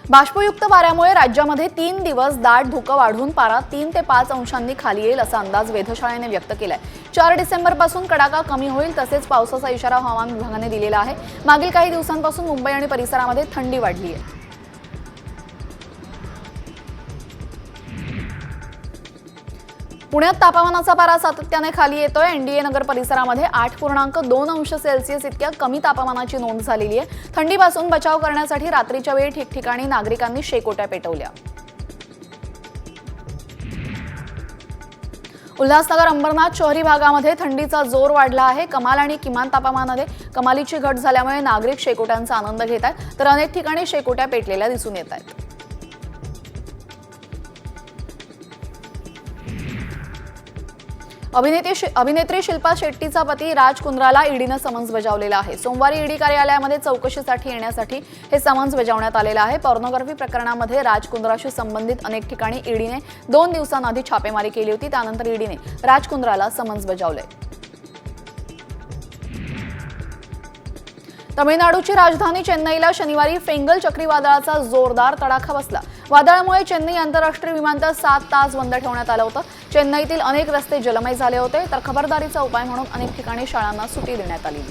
बाष्पयुक्त वाऱ्यामुळे राज्यामध्ये 3 दिवस दाट धुकं वाढून पारा 3 ते 5 अंशांनी खाली येईल असा अंदाज वेधशाळेने व्यक्त केलाय। 4 डिसेंबरपासून कडाका कमी होईल, तसेच पावसाचा इशारा हवामान विभागाने दिलेला आहे। मागील काही दिवसांपासून मुंबई आणि परिसरामध्ये थंडी वाढली आहे। पुण्यात तापमानाचा पारा सातत्याने खाली येतोय। एनडीए नगर परिसरामध्ये 8.2 अंश सेल्सिअस इतक्या कमी तापमानाची नोंद झालेली आहे। थंडीपासून बचाव करण्यासाठी रात्रीच्या वेळी ठिकठिकाणी नागरिकांनी शेकोट्या पेटवल्या। उल्हासनगर अंबरनाथ शहरी भागामध्ये थंडीचा जोर वाढला आहे। कमाल आणि किमान तापमानामध्ये कमालीची घट झाल्यामुळे नागरिक शेकोट्यांचा आनंद घेत आहेत, तर अनेक ठिकाणी शेकोट्या पेटलेल्या दिसून येत आहेत। अभिनेत्री शिल्पा शेट्टीचा पती राज कुंद्राला ईडीने समन्स बजावलेला आहे। सोमवारी ईडी कार्यालयामध्ये चौकशीसाठी येण्यासाठी हे समन्स बजावण्यात आलेलं आहे। पॉर्नोग्राफी प्रकरणामध्ये राज कुंद्राशी संबंधित अनेक ठिकाणी ईडीने 2 दिवसांआधी छापेमारी केली होती। त्यानंतर ईडीने राज कुंद्राला समन्स बजावले। तमिळनाडूची राजधानी चेन्नईला शनिवारी फेंगल चक्रीवादळाचा जोरदार तडाखा बसला। वादळामुळे चेन्नई आंतरराष्ट्रीय विमानतळ 7 तास बंद ठेवण्यात आलं होतं। चेन्नईतील अनेक रस्ते जलमय झाले होते, तर खबरदारीचा उपाय म्हणून अनेक ठिकाणी शाळांना सुट्टी देण्यात आली।